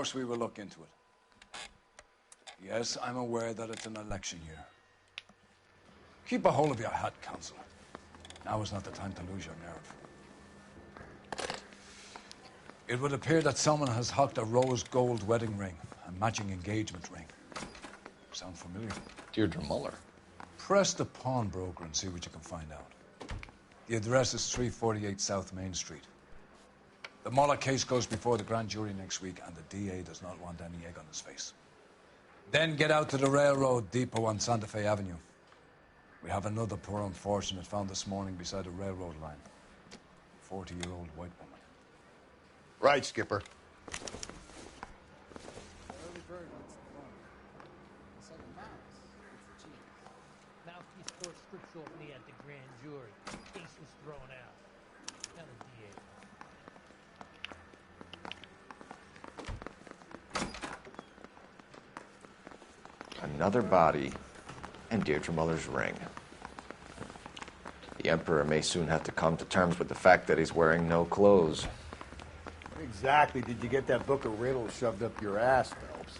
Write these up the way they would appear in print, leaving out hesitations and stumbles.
course we will look into it. Yes, I'm aware that it's an election year. Keep a hold of your hat, Councillor. Now is not the time to lose your nerve. It would appear that someone has hocked a rose gold wedding ring, a matching engagement ring. Sound familiar? Deirdre Muller. Press the pawnbroker and see what you can find out. The address is 348 South Main Street. The Muller case goes before the grand jury next week, and the DA does not want any egg on his face. Then get out to the railroad depot on Santa Fe Avenue. We have another poor unfortunate found this morning beside a railroad line. 40-year-old white woman. Right, Skipper. Mouthpiece court strip short me at the grand jury. Case was thrown out. Tell the DA. Another body and Deirdre Muller's ring. The Emperor may soon have to come to terms with the fact that he's wearing no clothes. What exactly did you get that book of riddles shoved up your ass, Phelps?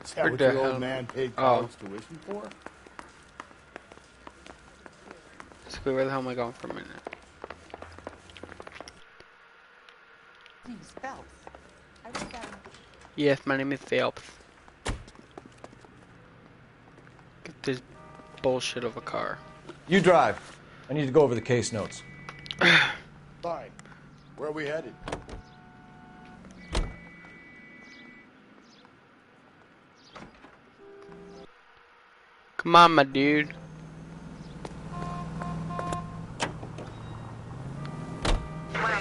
Is that What what the your hell? old man paid college tuition for? So where the hell am I going for a minute? Name's Phelps. I wrote that. Yes, my name is Phelps. Get this bullshit of a car. You drive. I need to go over the case notes. Fine. Where are we headed? Come on, my dude.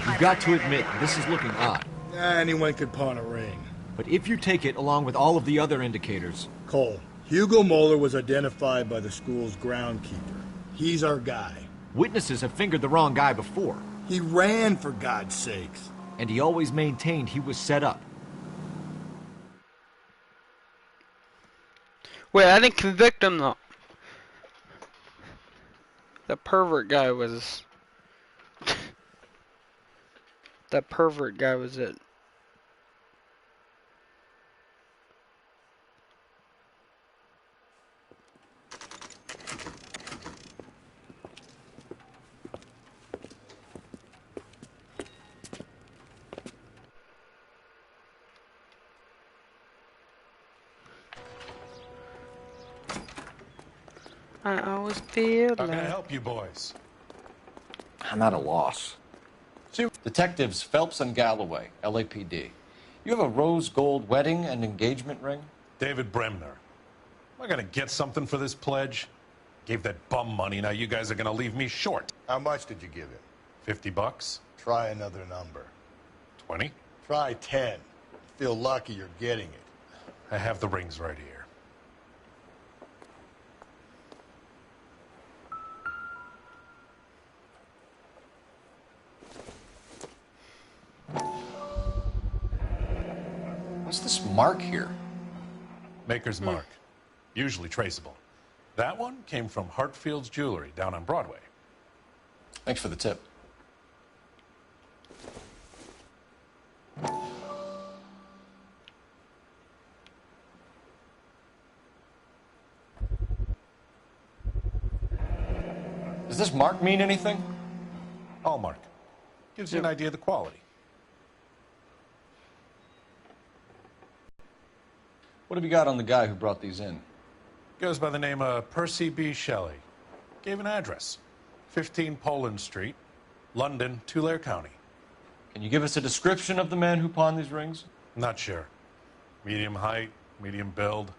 You've got to admit, this is looking odd. Anyone could pawn a ring. But if you take it along with all of the other indicators... Cole, Hugo Moeller was identified by the school's groundkeeper. He's our guy. Witnesses have fingered the wrong guy before. He ran, for God's sakes. And he always maintained he was set up. Wait, I didn't convict him though. The pervert guy was... That pervert guy was it. I always feel How can I like... help you boys? I'm at a loss. See, Detectives Phelps and Galloway, LAPD. You have a rose gold wedding and engagement ring? David Bremner. Am I gonna get something for this pledge? Gave that bum money, now you guys are gonna leave me short. How much did you give him? $50? Try another number. 20? Try 10. Feel lucky you're getting it. I have the rings right here. What's this mark here? Maker's mark. Usually traceable. That one came from Hartfield's Jewelry down on Broadway. Thanks for the tip. Does this mark mean anything? Hallmark. Gives you an idea of the quality. What have you got on the guy who brought these in? Goes by the name of Percy B. Shelley. Gave an address. 15 Poland Street, London, Tulare County. Can you give us a description of the man who pawned these rings? Not sure. Medium height, medium build.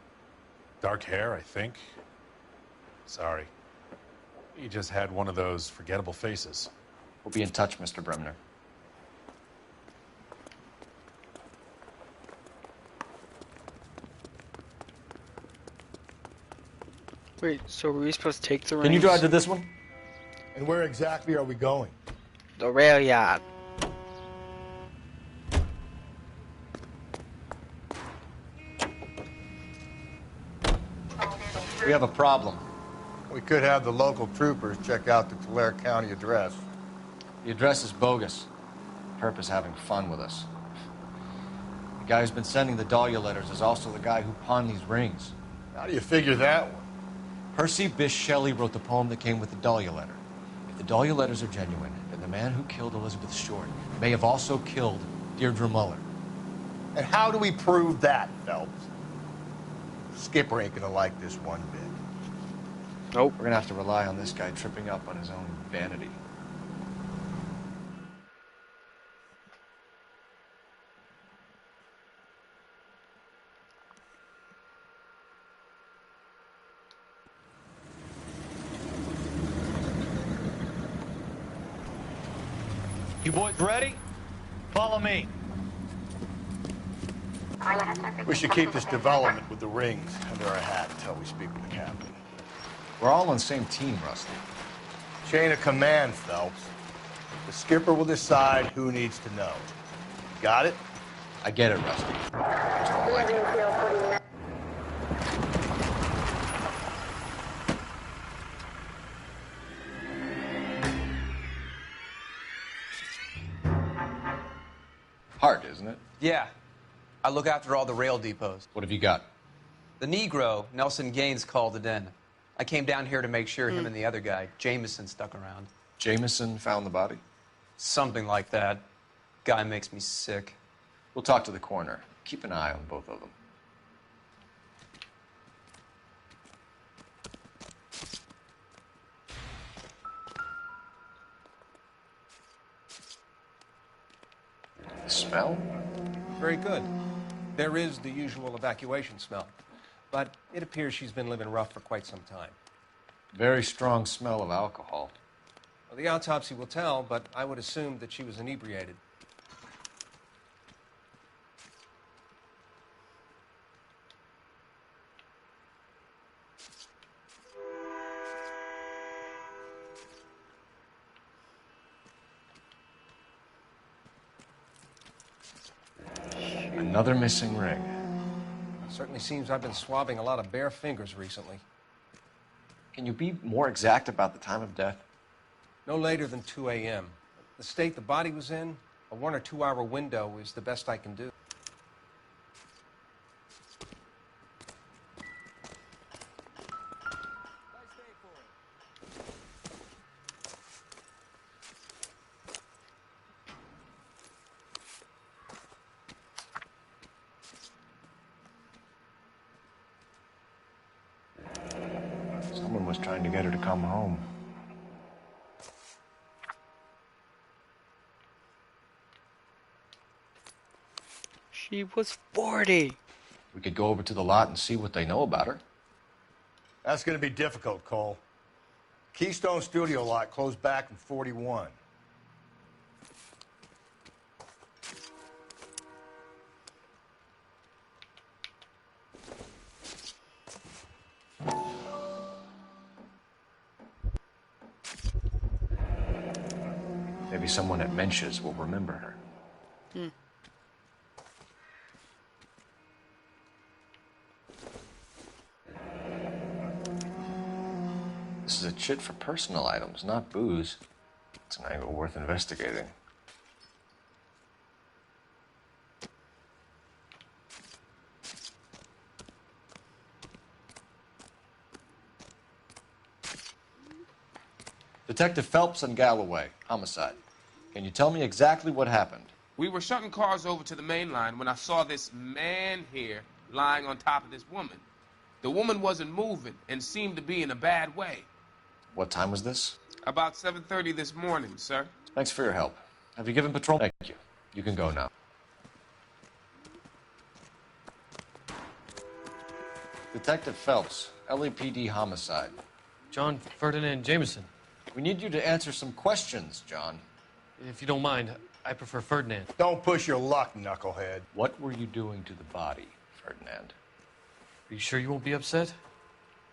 Dark hair, I think. Sorry. He just had one of those forgettable faces. We'll be in touch, Mr. Bremner. Wait, so were we supposed to take the rings? Can you drive to this one? And where exactly are we going? The rail yard. We have a problem. We could have the local troopers check out the Tulare County address. The address is bogus. Perp is having fun with us. The guy who's been sending the Dahlia letters is also the guy who pawned these rings. How do you figure that one? Percy Bysshe Shelley wrote the poem that came with the Dahlia letter. If the Dahlia letters are genuine, then the man who killed Elizabeth Short may have also killed Deirdre Muller. And how do we prove that, Phelps? Skipper ain't gonna like this one bit. Nope. We're gonna have to rely on this guy tripping up on his own vanity. You boys ready? Follow me. We should keep this development with the rings under our hat until we speak with the captain. We're all on the same team, Rusty. Chain of command, Phelps. The skipper will decide who needs to know. Got it? I get it, Rusty. Just don't like it. Hard, isn't it? Yeah. I look after all the rail depots. What have you got? The Negro, Nelson Gaines, called it in. I came down here to make sure him and the other guy, Jameson, stuck around. Jameson found the body? Something like that. Guy makes me sick. We'll talk to the coroner. Keep an eye on both of them. Smell? Very good. There is the usual evacuation smell, but it appears she's been living rough for quite some time. Very strong smell of alcohol. Well, the autopsy will tell, but I would assume that she was inebriated. Another missing ring. It certainly seems I've been swabbing a lot of bare fingers recently. Can you be more exact about the time of death? No later than 2 a.m. The state the body was in, a 1 or 2 hour window is the best I can do. Someone was trying to get her to come home. She was 40. We could go over to the lot and see what they know about her. That's gonna be difficult, Cole. Keystone Studio lot closed back in 41. Maybe someone at Mensch's will remember her. This is a chit for personal items, not booze. It's an angle worth investigating. Detective Phelps and Galloway, homicide. Can you tell me exactly what happened? We were shutting cars over to the main line when I saw this man here lying on top of this woman. The woman wasn't moving and seemed to be in a bad way. What time was this? About 7:30 this morning, sir. Thanks for your help. Have you given patrol? Thank you. You can go now. Detective Phelps, LAPD homicide. John Ferdinand Jameson. We need you to answer some questions, John. If you don't mind, I prefer Ferdinand. Don't push your luck, knucklehead. What were you doing to the body, Ferdinand? Are you sure you won't be upset?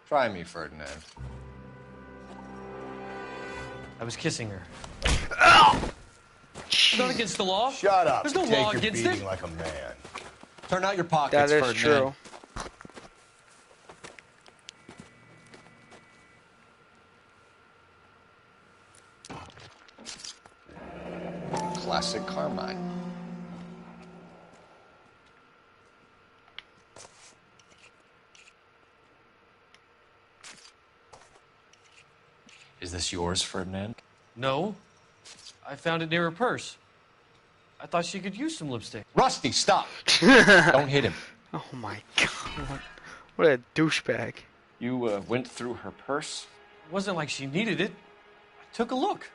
Try me, Ferdinand. I was kissing her. Ow! It's not against the law. Shut up. There's no Take law your against beating it. like a man. Turn out your pockets, That is Ferdinand. true. Classic Carmine. this yours, Ferdinand? No. I found it near her purse. I thought she could use some lipstick. Rusty, stop! Don't hit him. Oh my god. What a douchebag. You went through her purse? It wasn't like she needed it. I took a look.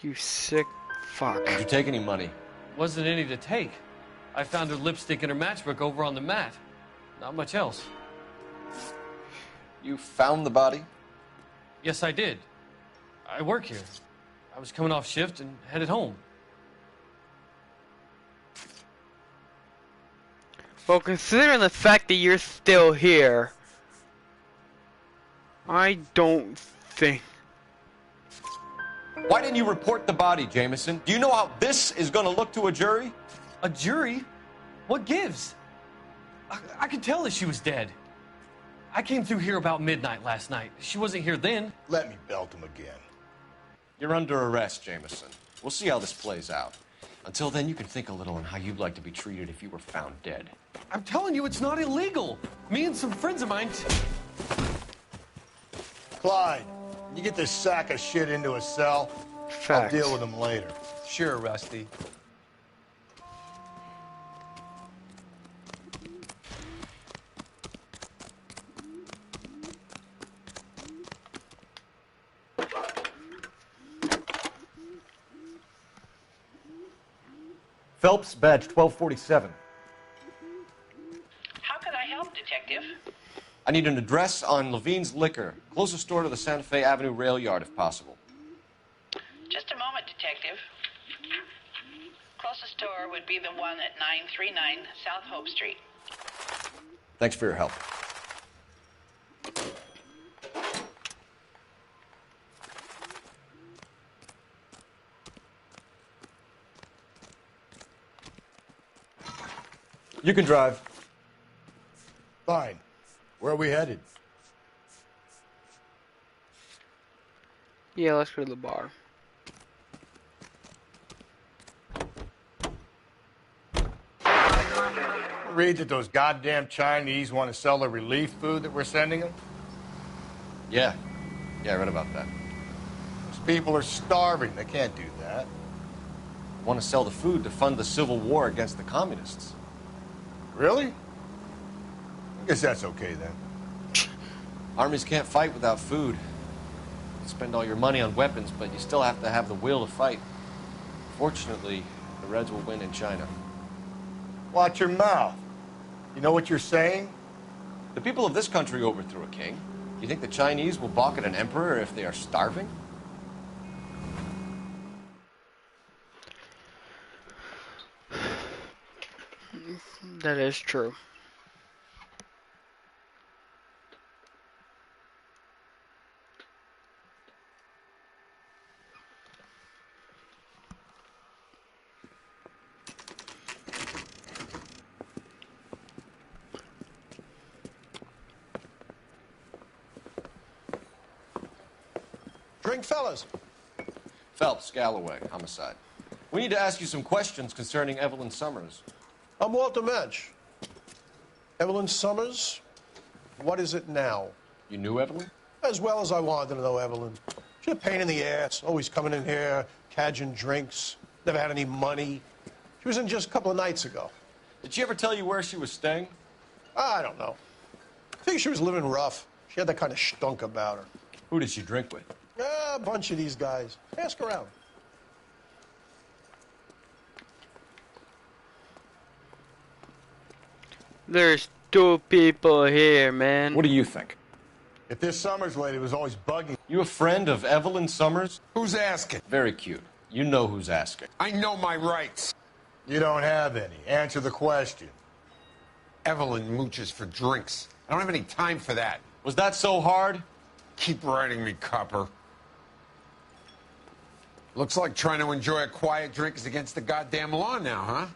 You sick fuck. Did you take any money? Wasn't any to take. I found her lipstick in her matchbook over on the mat. Not much else. You found the body? Yes, I did. I work here. I was coming off shift and headed home. Well, considering the fact that you're still here, I don't think... Why didn't you report the body, Jameson? Do you know how this is going to look to a jury? A jury? What gives? I could tell that she was dead. I came through here about midnight last night. She wasn't here then. Let me belt him again. You're under arrest, Jameson. We'll see how this plays out. Until then, you can think a little on how you'd like to be treated if you were found dead. I'm telling you, it's not illegal. Me and some friends of mine... Clyde, you get this sack of shit into a cell. Facts. I'll deal with him later. Sure, Rusty. Phelps, badge 1247. How can I help, Detective? I need an address on Levine's Liquor. Closest store to the Santa Fe Avenue rail yard, if possible. Just a moment, Detective. Closest store would be the one at 939 South Hope Street. Thanks for your help. You can drive. Fine. Where are we headed? Yeah, let's go to the bar. Read that those goddamn Chinese want to sell the relief food that we're sending them? Yeah. Yeah, I read about that. Those people are starving. They can't do that. Want to sell the food to fund the civil war against the communists. Really? I guess that's okay then. Armies can't fight without food. You spend all your money on weapons, but you still have to have the will to fight. Fortunately, the Reds will win in China. Watch your mouth. You know what you're saying? The people of this country overthrew a king. You think the Chinese will balk at an emperor if they are starving? That is true. Drink, fellas. Phelps, Galloway, homicide. We need to ask you some questions concerning Evelyn Summers. I'm Walter Mensch. Evelyn Summers, what is it now? You knew Evelyn? As well as I wanted to know Evelyn. She's a pain in the ass, always coming in here, cadging drinks, never had any money. She was in just a couple of nights ago. Did she ever tell you where she was staying? I don't know. I think she was living rough. She had that kind of stunk about her. Who did she drink with? A bunch of these guys. Ask around. There's two people here, man. What do you think? If this Summers lady was always bugging... You a friend of Evelyn Summers? Who's asking? Very cute. You know who's asking. I know my rights. You don't have any. Answer the question. Evelyn mooches for drinks. I don't have any time for that. Was that so hard? Keep writing me, copper. Looks like trying to enjoy a quiet drink is against the goddamn law now, huh?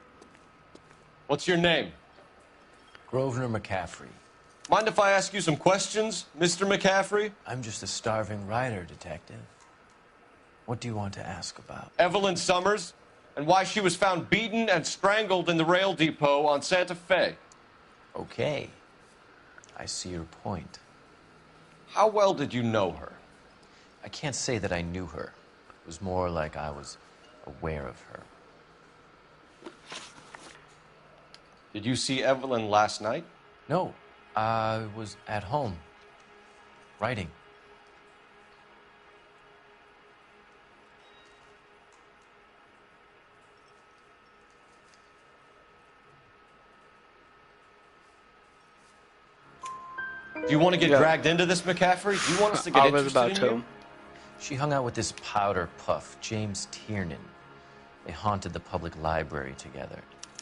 What's your name? Grosvenor McCaffrey. Mind if I ask you some questions, Mr. McCaffrey? I'm just a starving writer, Detective. What do you want to ask about? Evelyn Summers, and why she was found beaten and strangled in the rail depot on Santa Fe. Okay. I see your point. How well did you know her? I can't say that I knew her. It was more like I was aware of her. Did you see Evelyn last night? No, I was at home, writing. Do you want to get dragged into this, McCaffrey? Do you want us to get interested in you? She hung out with this powder puff, James Tiernan. They haunted the public library together.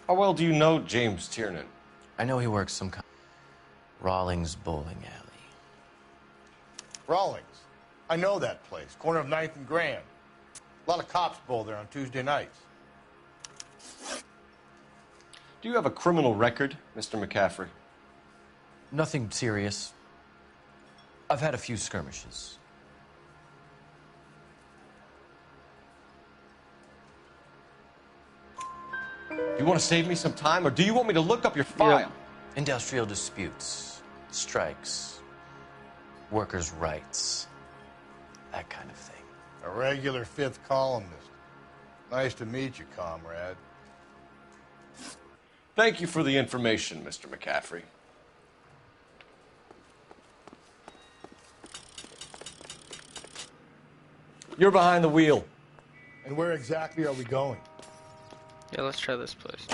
How well do you know James Tiernan? I know he works some kind Rawlings bowling alley. Rawlings. I know that place. Corner of 9th and Grand. A lot of cops bowl there on Tuesday nights. Do you have a criminal record, Mr. McCaffrey? Nothing serious. I've had a few skirmishes. Do you want to save me some time, or do you want me to look up your file? Yep. Industrial disputes, strikes, workers' rights, that kind of thing. A regular fifth columnist. Nice to meet you, comrade. Thank you for the information, Mr. McCaffrey. You're behind the wheel. And where exactly are we going? Yeah, let's try this place.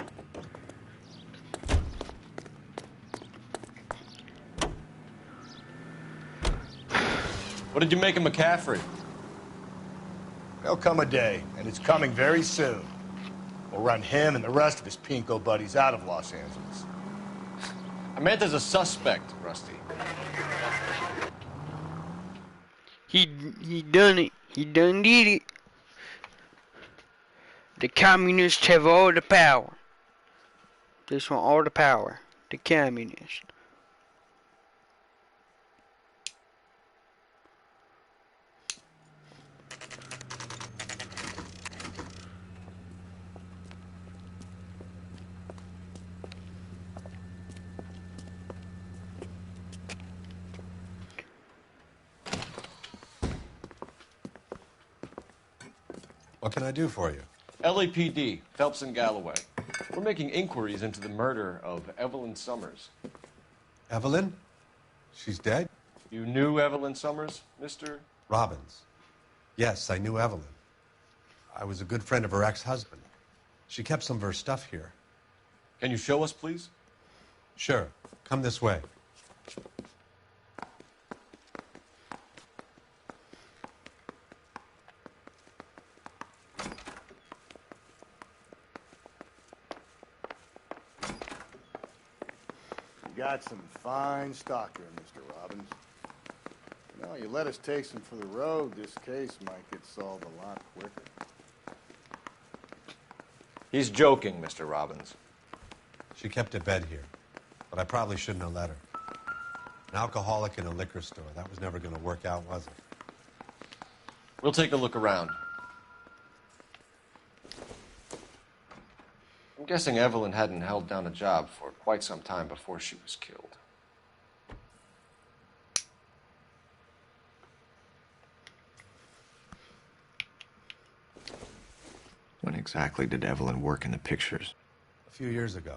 What did you make of McCaffrey? There'll come a day, and it's coming very soon. We'll run him and the rest of his pinko buddies out of Los Angeles. I meant as a suspect, Rusty. He done it. He done did it. The communists have all the power. They just want all the power. The communists. What can I do for you? LAPD, Phelps and Galloway. We're making inquiries into the murder of Evelyn Summers. Evelyn? She's dead? You knew Evelyn Summers, Mr. Robbins. Yes, I knew Evelyn. I was a good friend of her ex-husband. She kept some of her stuff here. Can you show us, please? Sure. Come this way. You got some fine stock here, Mr. Robbins. You know, you let us take some for the road, this case might get solved a lot quicker. He's joking, Mr. Robbins. She kept a bed here, but I probably shouldn't have let her. An alcoholic in a liquor store. That was never going to work out, was it? We'll take a look around. I'm guessing Evelyn hadn't held down a job for quite some time before she was killed. When exactly did Evelyn work in the pictures? A few years ago.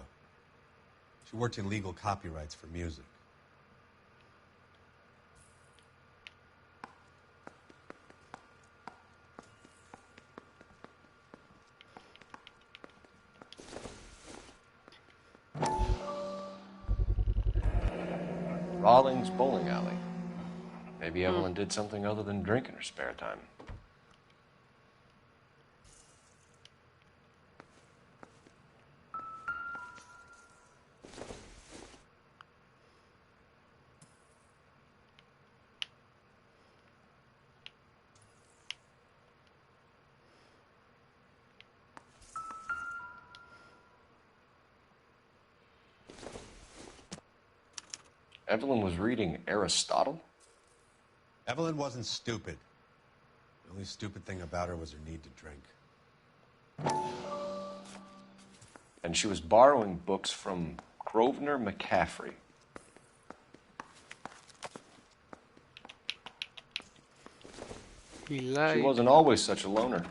She worked in legal copyrights for music. Rawlings bowling alley. Maybe Evelyn did something other than drink in her spare time. Evelyn was reading Aristotle? Evelyn wasn't stupid. The only stupid thing about her was her need to drink. And she was borrowing books from Grosvenor McCaffrey. He lied. She wasn't always such a loner.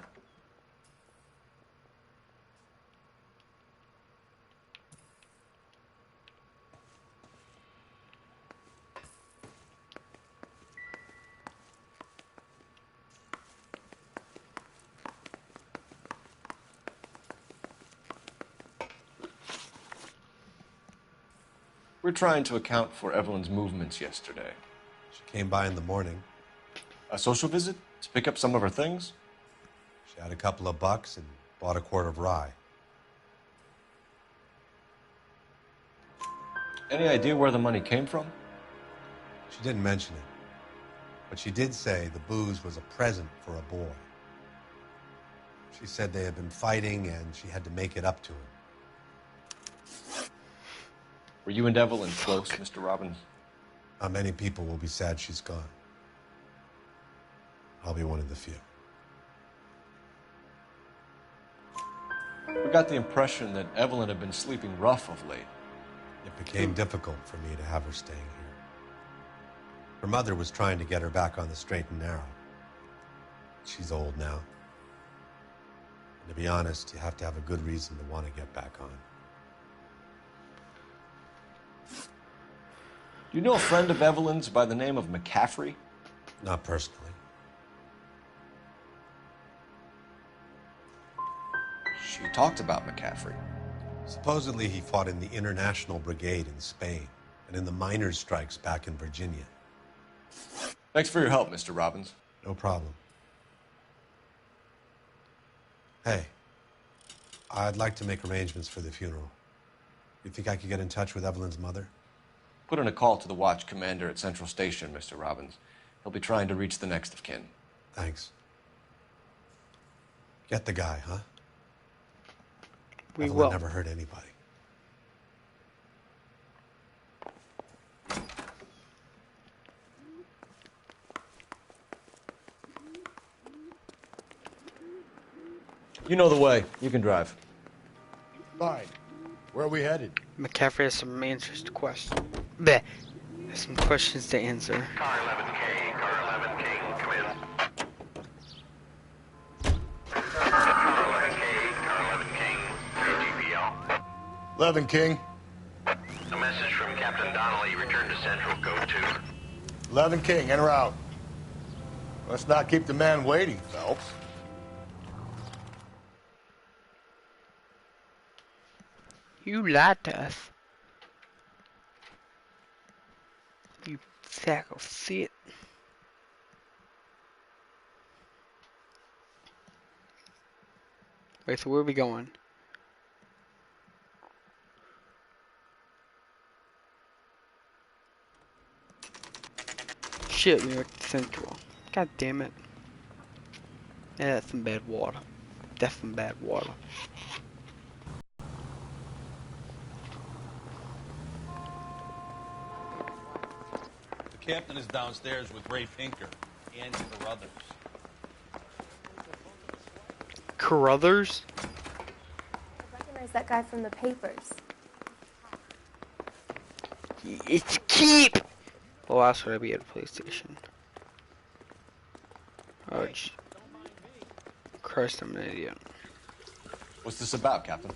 We're trying to account for Evelyn's movements yesterday. She came by in the morning. A social visit to pick up some of her things? She had a couple of bucks and bought a quart of rye. Any idea where the money came from? She didn't mention it, but she did say the booze was a present for a boy. She said they had been fighting and she had to make it up to him. Were you and Evelyn close, Mr. Robbins? Not many people will be sad she's gone. I'll be one of the few. We got the impression that Evelyn had been sleeping rough of late. It became difficult for me to have her staying here. Her mother was trying to get her back on the straight and narrow. She's old now. And to be honest, you have to have a good reason to want to get back on. Do you know a friend of Evelyn's by the name of McCaffrey? Not personally. She talked about McCaffrey. Supposedly he fought in the International Brigade in Spain and in the miners' strikes back in Virginia. Thanks for your help, Mr. Robbins. No problem. Hey, I'd like to make arrangements for the funeral. You think I could get in touch with Evelyn's mother? Put in a call to the watch commander at Central Station, Mr. Robbins. He'll be trying to reach the next of kin. Thanks. Get the guy, huh? We Evelyn will. never hurt anybody. You know the way. You can drive. Fine. Where are we headed? McCaffrey has some answers to questions. Bleh. Has some questions to answer. Car 11K, car 11 King, come in. Car 11K, car 11 King, KGPL. 11 King. A message from Captain Donnelly, return to Central, code 2. 11 King, en route. Let's not keep the man waiting, Phelps. You lied to us. You sack of shit. Wait, so where are we going? Shit, New York Central. God damn it. Yeah, that's some bad water. That's some bad water. The captain is downstairs with Ray Pinker and Carruthers. Carruthers? I recognize that guy from the papers. It's Keep! Oh, that's what I'd be at a police station. Oh, Christ, I'm an idiot. What's this about, Captain?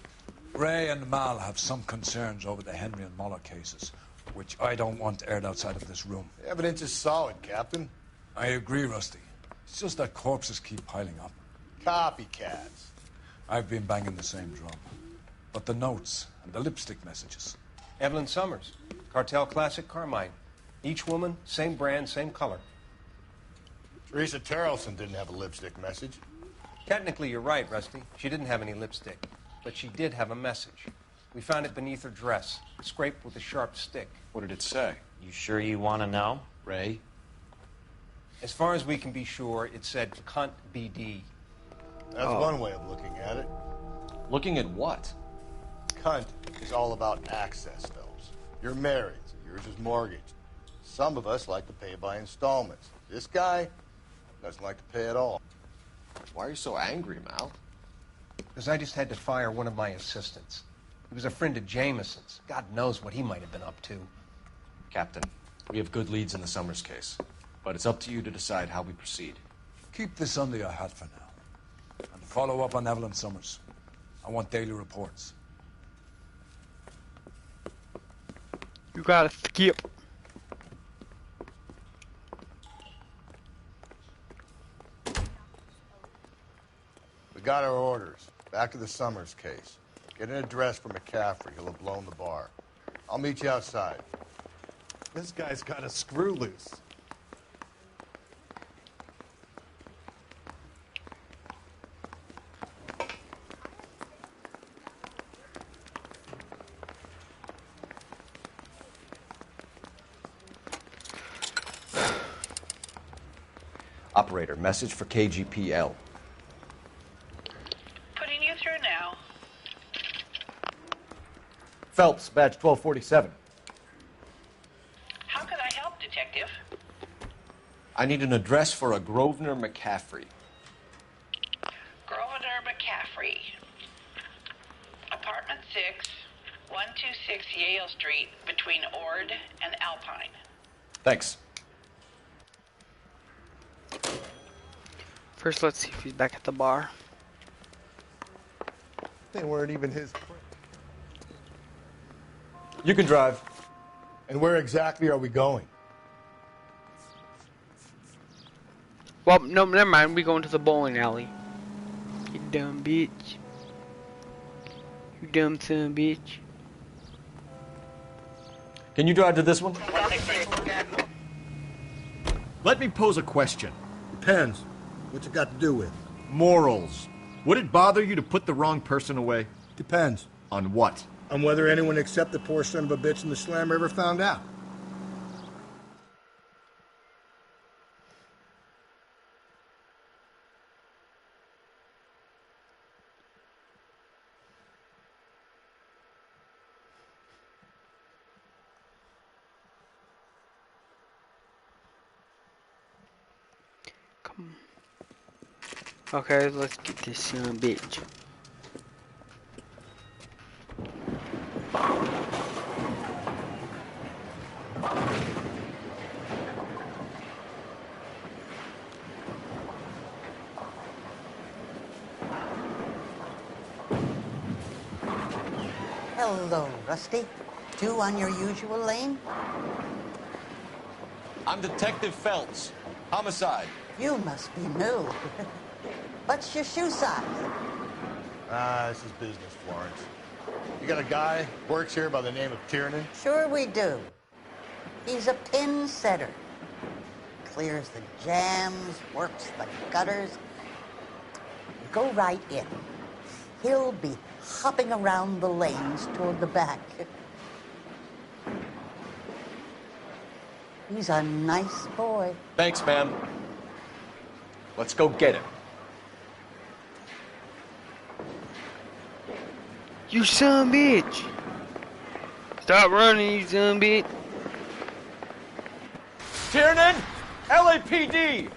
Ray and Mal have some concerns over the Henry and Muller cases, which I don't want aired outside of this room. The evidence is solid, Captain. I agree, Rusty. It's just that corpses keep piling up. Copycats. I've been banging the same drum. But the notes and the lipstick messages. Evelyn Summers, Cartel Classic Carmine. Each woman, same brand, same color. Teresa Terrelson didn't have a lipstick message. Technically, you're right, Rusty. She didn't have any lipstick. But she did have a message. We found it beneath her dress, scraped with a sharp stick. What did it say? You sure you want to know? Ray? As far as we can be sure, it said cunt BD. That's one way of looking at it. Looking at what? Cunt is all about access, Phelps. You're married, so yours is mortgaged. Some of us like to pay by installments. This guy doesn't like to pay at all. Why are you so angry, Mal? Because I just had to fire one of my assistants. He was a friend of Jameson's. God knows what he might have been up to. Captain, we have good leads in the Summers case, but it's up to you to decide how we proceed. Keep this under your hat for now. And follow up on Evelyn Summers. I want daily reports. You gotta skip. We got our orders. Back to the Summers case. Get an address for McCaffrey. He'll have blown the bar. I'll meet you outside. This guy's got a screw loose. Operator, message for KGPL. Putting you through now. Phelps, badge 1247. How can I help, Detective? I need an address for a Grosvenor McCaffrey. Grosvenor McCaffrey. Apartment 6, 126 Yale Street, between Ord and Alpine. Thanks. First, let's see if he's back at the bar. They weren't even his. You can drive. And where exactly are we going? Well, no, never mind. We going to the bowling alley. You dumb bitch. You dumb son of a bitch. Can you drive to this one? Let me pose a question. Depends. What's it got to do with? Morals. Would it bother you to put the wrong person away? Depends. On what? On whether anyone except the poor son of a bitch in the slammer ever found out. Okay, let's get this son of a bitch. Hello, Rusty. Two on your usual lane? I'm Detective Phelps. Homicide. You must be new. What's your shoe size? This is business, Florence. You got a guy works here by the name of Tiernan? Sure we do. He's a pin setter. Clears the jams, works the gutters. Go right in. He'll be hopping around the lanes toward the back. He's a nice boy. Thanks, ma'am. Let's go get him. You son of a bitch. Stop running, you son of a bitch. Tiernan! LAPD!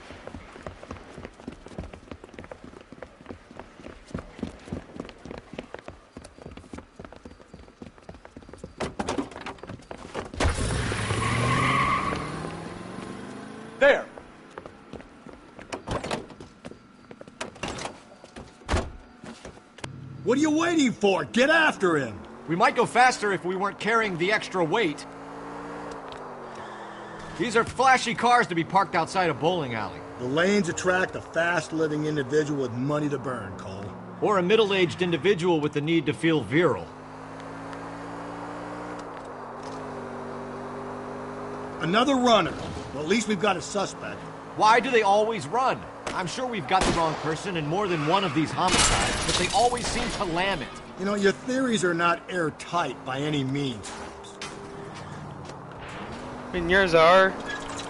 There! What are you waiting for? Get after him! We might go faster if we weren't carrying the extra weight. These are flashy cars to be parked outside a bowling alley. The lanes attract a fast-living individual with money to burn, Cole. Or a middle-aged individual with the need to feel virile. Another runner. Well, at least we've got a suspect. Why do they always run? I'm sure we've got the wrong person in more than one of these homicides, but they always seem to lam it. You know, your theories are not airtight by any means. And yours are.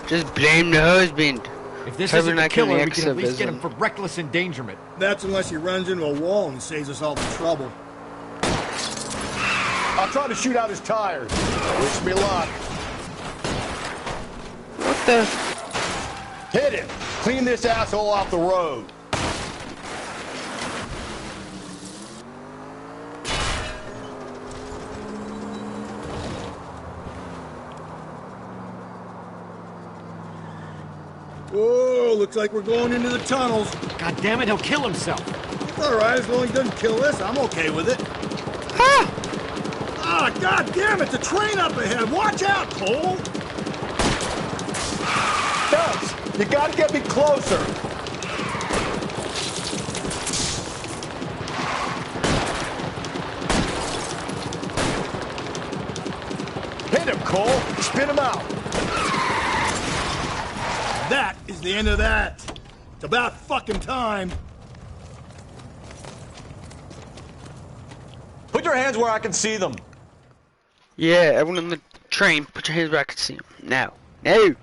Just blame the husband. If this isn't the killer, we can at least get him for reckless endangerment. That's unless he runs into a wall and saves us all the trouble. I'll try to shoot out his tires. Wish me luck. What the? Hit him. Clean this asshole off the road. Oh, looks like we're going into the tunnels. God damn it, he'll kill himself. It's all right, as long as he doesn't kill us. I'm okay with it. Ah, God damn it, the train up ahead. Watch out, Cole. Phelps, you gotta get me closer. Hit him, Cole. Spin him out. That is the end of that. It's about fucking time. Put your hands where I can see them. Yeah, everyone on the train, put your hands where I can see them. Now. No!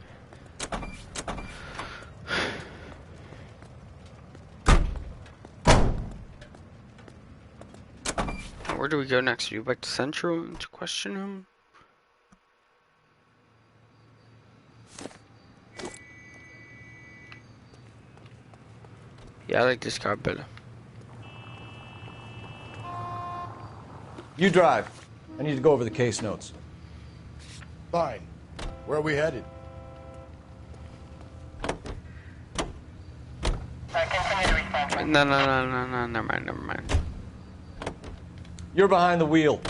Where do we go next? Do we go back to Central to question him? Yeah, I like this car better. You drive. I need to go over the case notes. Fine. Where are we headed? No, never mind. You're behind the wheel.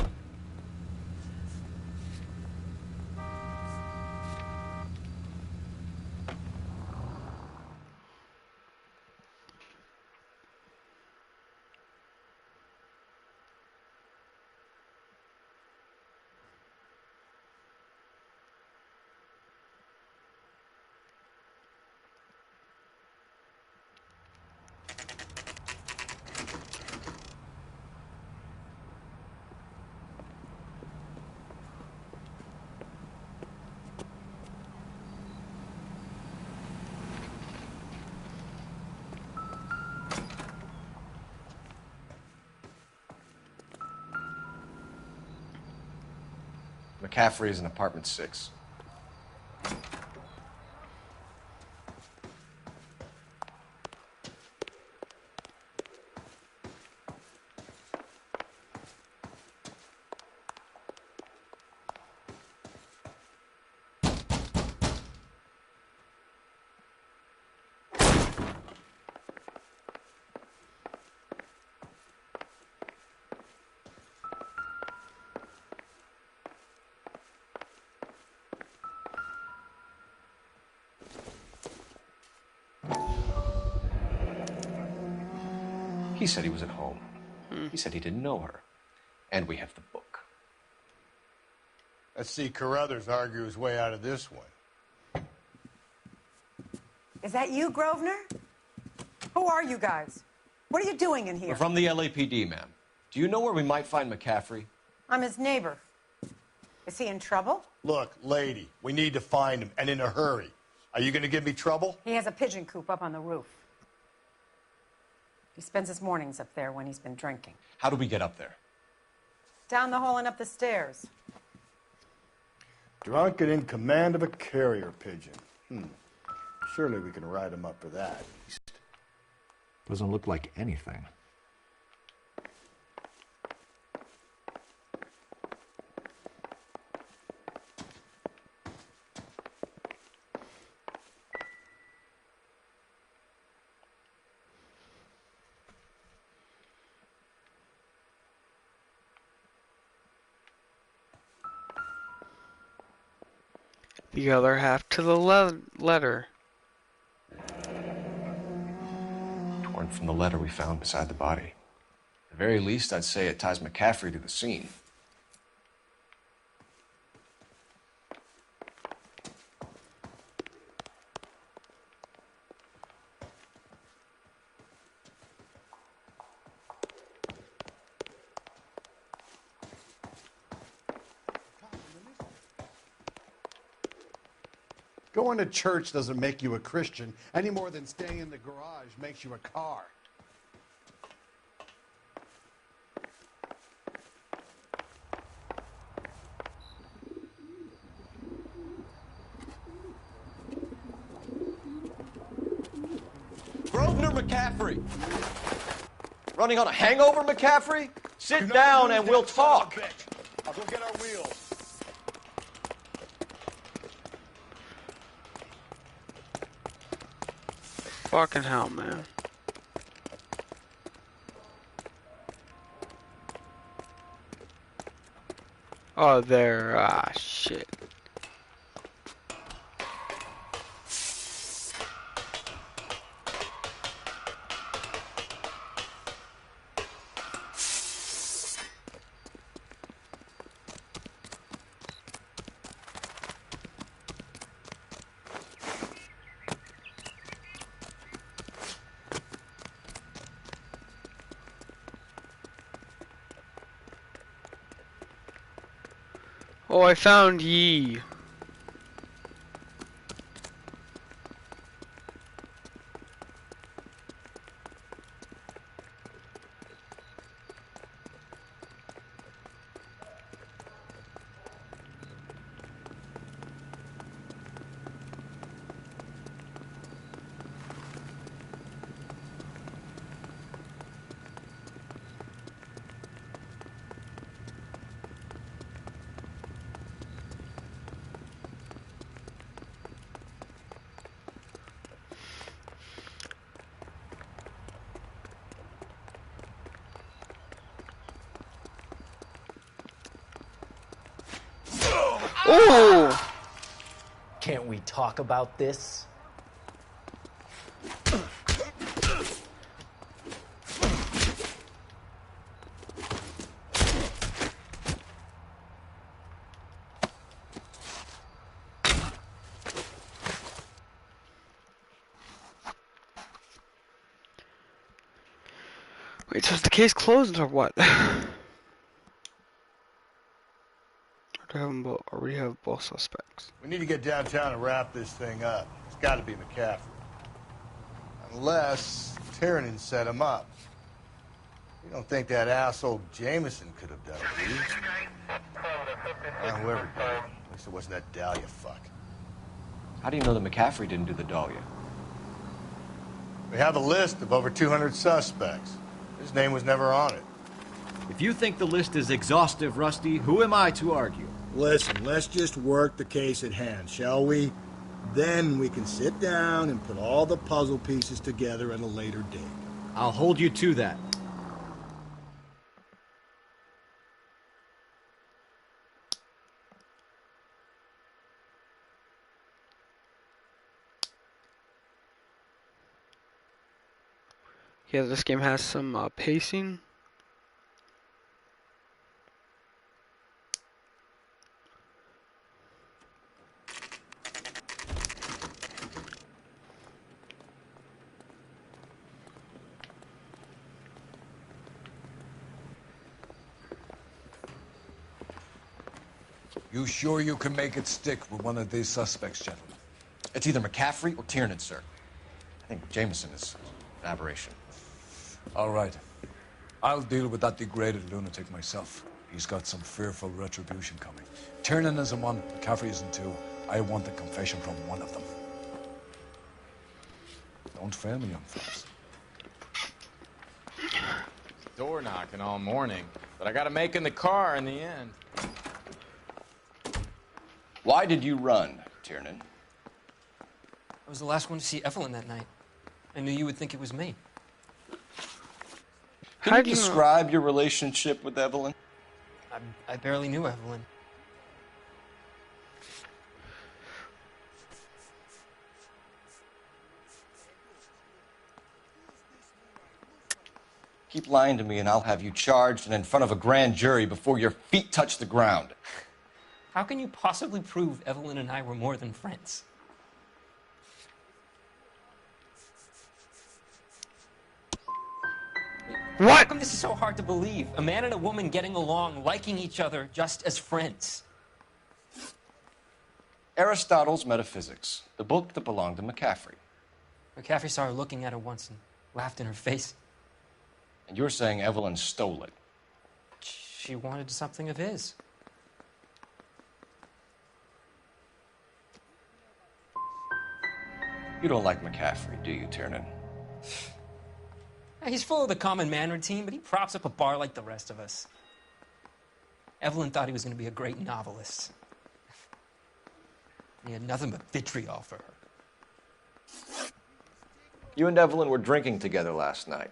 McCaffrey is in apartment 6. He said he was at home. He said he didn't know her. And we have the book. Let's see Carruthers argue his way out of this one. Is that you, Grosvenor? Who are you guys? What are you doing in here? We're from the LAPD, ma'am. Do you know where we might find McCaffrey? I'm his neighbor. Is he in trouble? Look, lady, we need to find him, and in a hurry. Are you going to give me trouble? He has a pigeon coop up on the roof. He spends his mornings up there when he's been drinking. How do we get up there? Down the hall and up the stairs. Drunk and in command of a carrier pigeon. Surely we can write him up for that. Doesn't look like anything. The other half to the letter. Torn from the letter we found beside the body. At the very least, I'd say it ties McCaffrey to the scene. Going to church doesn't make you a Christian any more than staying in the garage makes you a car. Grosvenor McCaffrey! Running on a hangover, McCaffrey? Sit down and we'll talk. I'll go get our wheels. Fucking hell, man. Oh, there. Ah, shit. Oh, I found ye. Ooh! Can't we talk about this? Wait, so is the case closed or what? Already have both suspects. We need to get downtown and wrap this thing up. It's got to be McCaffrey. Unless Tiernan set him up. You don't think that asshole Jameson could have done it, do you? Whoever did it. At least it wasn't that Dahlia fuck. How do you know that McCaffrey didn't do the Dahlia? We have a list of over 200 suspects. His name was never on it. If you think the list is exhaustive, Rusty, who am I to argue? Listen, let's just work the case at hand, shall we? Then we can sit down and put all the puzzle pieces together at a later date. I'll hold you to that. Yeah, this game has some pacing. You sure you can make it stick with one of these suspects, gentlemen? It's either McCaffrey or Tiernan, sir. I think Jameson is an aberration. All right. I'll deal with that degraded lunatic myself. He's got some fearful retribution coming. Tiernan isn't one, McCaffrey isn't two. I want a confession from one of them. Don't fail me, young fellas. Door knocking all morning, but I got to make in the car in the end. Why did you run, Tiernan? I was the last one to see Evelyn that night. I knew you would think it was me. Can you describe your relationship with Evelyn? I barely knew Evelyn. Keep lying to me and I'll have you charged and in front of a grand jury before your feet touch the ground. How can you possibly prove Evelyn and I were more than friends? What? How come this is so hard to believe? A man and a woman getting along, liking each other just as friends. Aristotle's Metaphysics, the book that belonged to McCaffrey. McCaffrey saw her looking at her once and laughed in her face. And you're saying Evelyn stole it? She wanted something of his. You don't like McCaffrey, do you, Tiernan? He's full of the common man routine, but he props up a bar like the rest of us. Evelyn thought he was going to be a great novelist. He had nothing but vitriol for her. You and Evelyn were drinking together last night,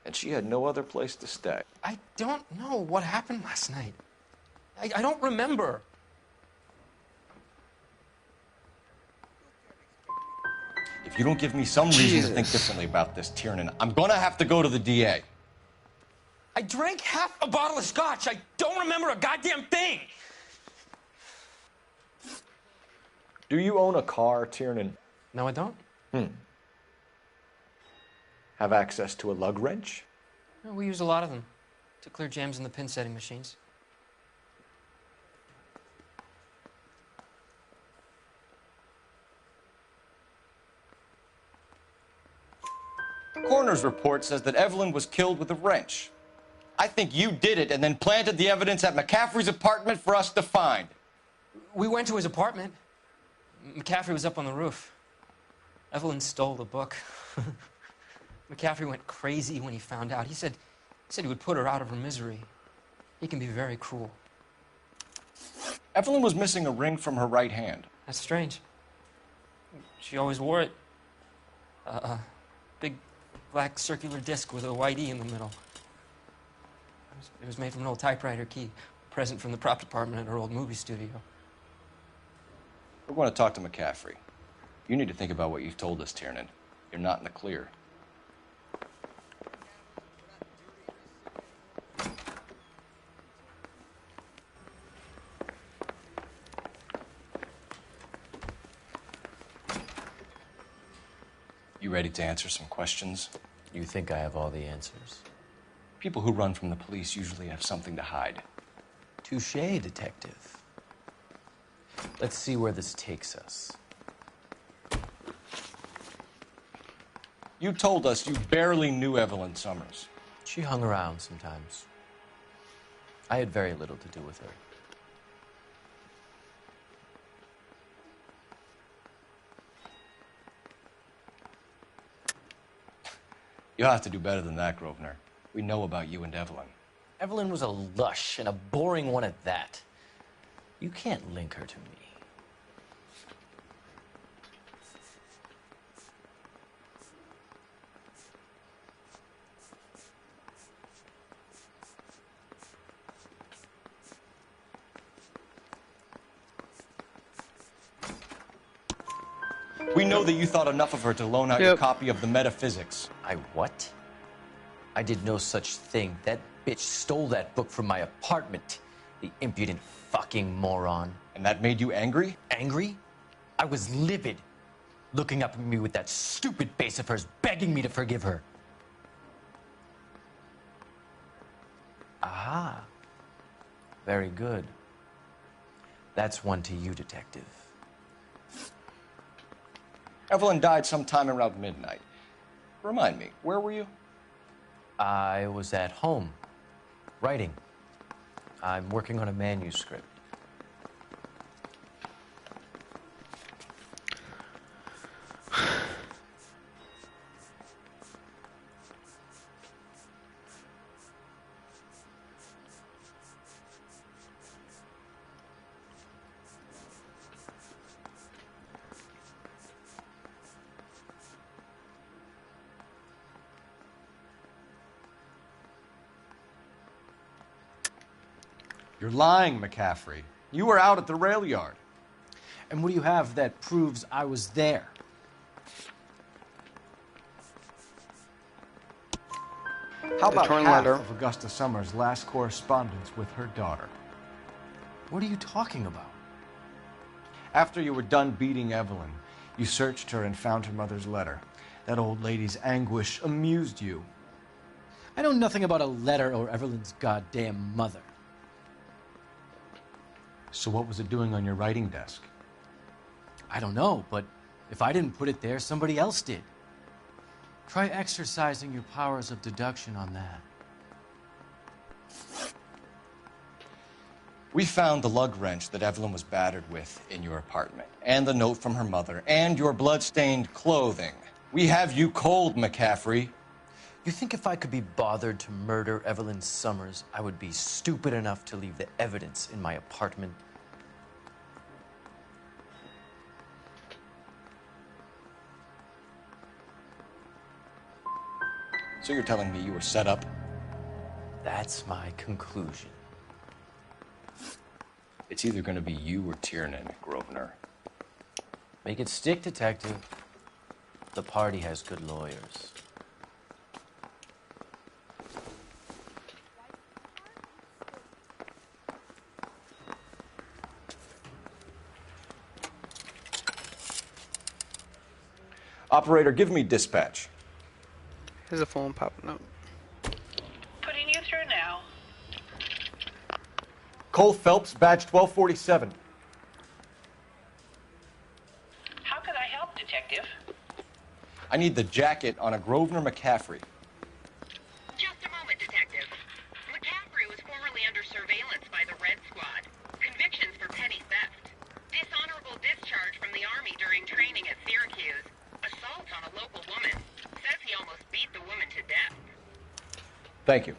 and she had no other place to stay. I don't know what happened last night. I don't remember. If you don't give me some reason to think differently about this, Tiernan, I'm gonna have to go to the DA. I drank half a bottle of scotch. I don't remember a goddamn thing. Do you own a car, Tiernan? No, I don't. Have access to a lug wrench? No, we use a lot of them to clear jams in the pin setting machines. The coroner's report says that Evelyn was killed with a wrench. I think you did it and then planted the evidence at McCaffrey's apartment for us to find. We went to his apartment. McCaffrey was up on the roof. Evelyn stole the book. McCaffrey went crazy when he found out. He said he would put her out of her misery. He can be very cruel. Evelyn was missing a ring from her right hand. That's strange. She always wore it. Big black circular disc with a white E in the middle. It was made from an old typewriter key, a present from the prop department at her old movie studio. We're going to talk to McCaffrey. You need to think about what you've told us, Tiernan. You're not in the clear. You ready to answer some questions? You think I have all the answers? People who run from the police usually have something to hide. Touché, detective. Let's see where this takes us. You told us you barely knew Evelyn Summers. She hung around sometimes. I had very little to do with her. You'll have to do better than that, Grosvenor. We know about you and Evelyn. Evelyn was a lush, and a boring one at that. You can't link her to me. We know that you thought enough of her to loan out your copy of the Metaphysics. I what? I did no such thing. That bitch stole that book from my apartment. The impudent fucking moron. And that made you angry? Angry? I was livid. Looking up at me with that stupid face of hers, begging me to forgive her. Aha. Very good. That's one to you, detective. Evelyn died sometime around midnight. Remind me, where were you? I was at home, writing. I'm working on a manuscript. You're lying, McCaffrey. You were out at the rail yard. And what do you have that proves I was there? How about torn half letter. of Augusta Summers' last correspondence with her daughter? What are you talking about? After you were done beating Evelyn, you searched her and found her mother's letter. That old lady's anguish amused you. I know nothing about a letter or Evelyn's goddamn mother. So what was it doing on your writing desk? I don't know, but if I didn't put it there, somebody else did. Try exercising your powers of deduction on that. We found the lug wrench that Evelyn was battered with in your apartment, and the note from her mother, and your blood-stained clothing. We have you cold, McCaffrey. You think if I could be bothered to murder Evelyn Summers, I would be stupid enough to leave the evidence in my apartment? So you're telling me you were set up? That's my conclusion. It's either going to be you or Tiernan, Grosvenor. Make it stick, detective. The party has good lawyers. Operator, give me dispatch. Here's a phone popping up. Putting you through now. Cole Phelps, badge 1247. How could I help, Detective? I need the jacket on a Grosvenor McCaffrey. Just a moment, Detective. McCaffrey was formerly under surveillance by the Red Squad. Convictions for petty theft. Dishonorable discharge from the Army during training at Syracuse. Assault on a local woman. Says he almost beat the woman to death. Thank you.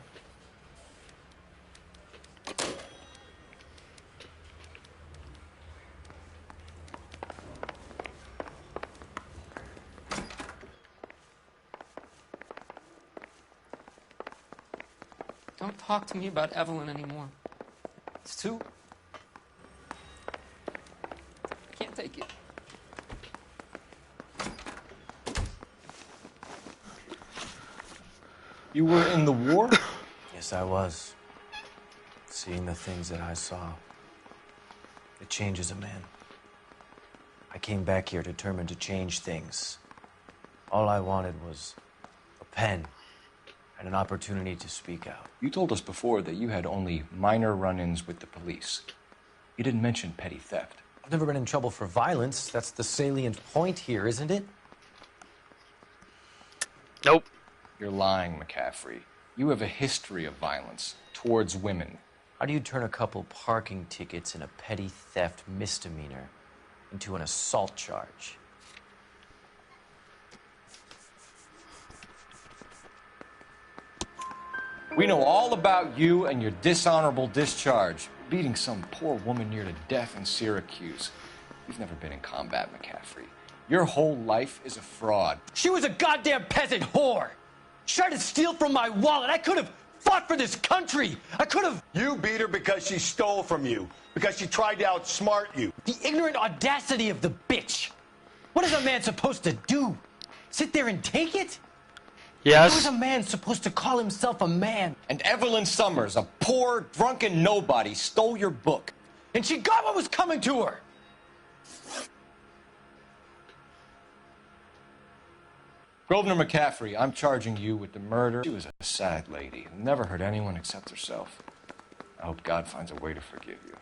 Don't talk to me about Evelyn anymore. It's too... I can't take it. You were in the war? Yes, I was. Seeing the things that I saw, it changes a man. I came back here determined to change things. All I wanted was a pen and an opportunity to speak out. You told us before that you had only minor run-ins with the police. You didn't mention petty theft. I've never been in trouble for violence. That's the salient point here, isn't it? Nope. You're lying, McCaffrey. You have a history of violence towards women. How do you turn a couple parking tickets and a petty theft misdemeanor into an assault charge? We know all about you and your dishonorable discharge, beating some poor woman near to death in Syracuse. You've never been in combat, McCaffrey. Your whole life is a fraud. She was a goddamn peasant whore! She tried to steal from my wallet. I could have fought for this country. I could have... You beat her because she stole from you, because she tried to outsmart you. The ignorant audacity of the bitch. What is a man supposed to do? Sit there and take it? Yes. How is a man supposed to call himself a man? And Evelyn Summers, a poor, drunken nobody, stole your book. And she got what was coming to her. Grosvenor McCaffrey, I'm charging you with the murder. She was a sad lady, never hurt anyone except herself. I hope God finds a way to forgive you.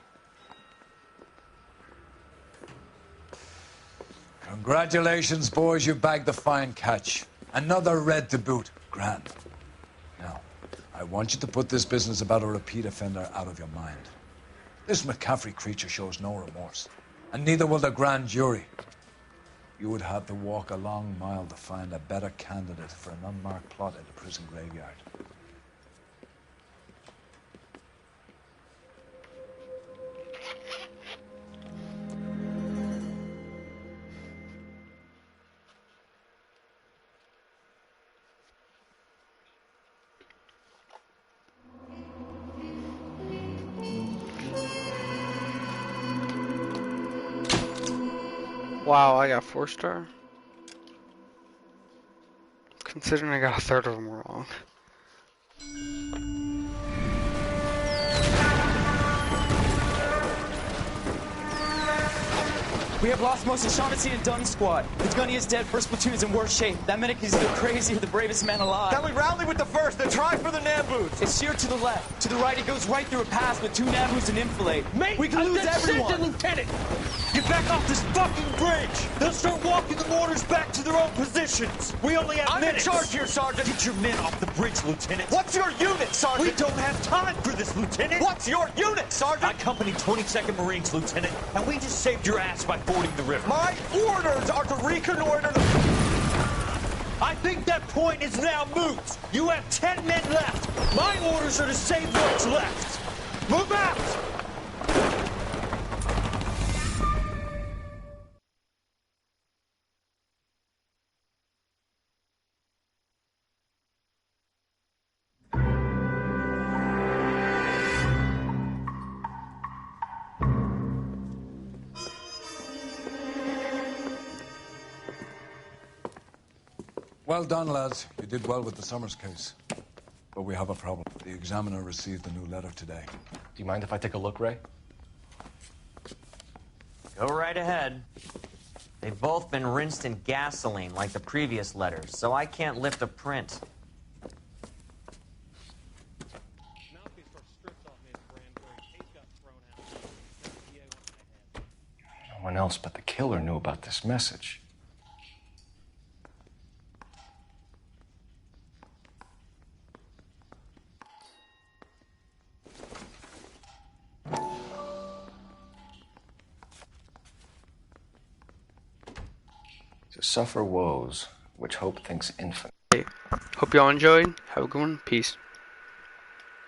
Congratulations, boys. You bagged the fine catch. Another red to boot. Grand. Now, I want you to put this business about a repeat offender out of your mind. This McCaffrey creature shows no remorse, and neither will the grand jury. You would have to walk a long mile to find a better candidate for an unmarked plot in the prison graveyard. Wow, I got 4-star. Considering I got a third of them wrong. We have lost most of Shaughnessy and Dunn's squad. The gunny is dead. First platoon is in worse shape. That medic is either crazy or the bravest man alive. Then we rally with the first and try for the Nambus. It's sheer to the left. To the right, it goes right through a pass with 2 Nambus and Infilade. Mate, we can lose everyone. Lieutenant, get back off this fucking bridge. They'll start walking the mortars back to their own positions. We only have minutes. I'm in charge here, Sergeant. Get your men off the bridge, Lieutenant. What's your unit, Sergeant? We don't have time for this, Lieutenant. What's your unit, Sergeant? I company 22nd Marines, Lieutenant, and we just saved your ass by fording the river. My orders are to reconnoiter the... I think that point is now moot. You have 10 men left. My orders are to save what's left. Move out! Well done, lads. You did well with the Summers case. But we have a problem. The examiner received a new letter today. Do you mind if I take a look, Ray? Go right ahead. They've both been rinsed in gasoline like the previous letters, so I can't lift a print. No one else but the killer knew about this message. To suffer woes which hope thinks infinite. Hope y'all enjoyed. Have a good one. Peace.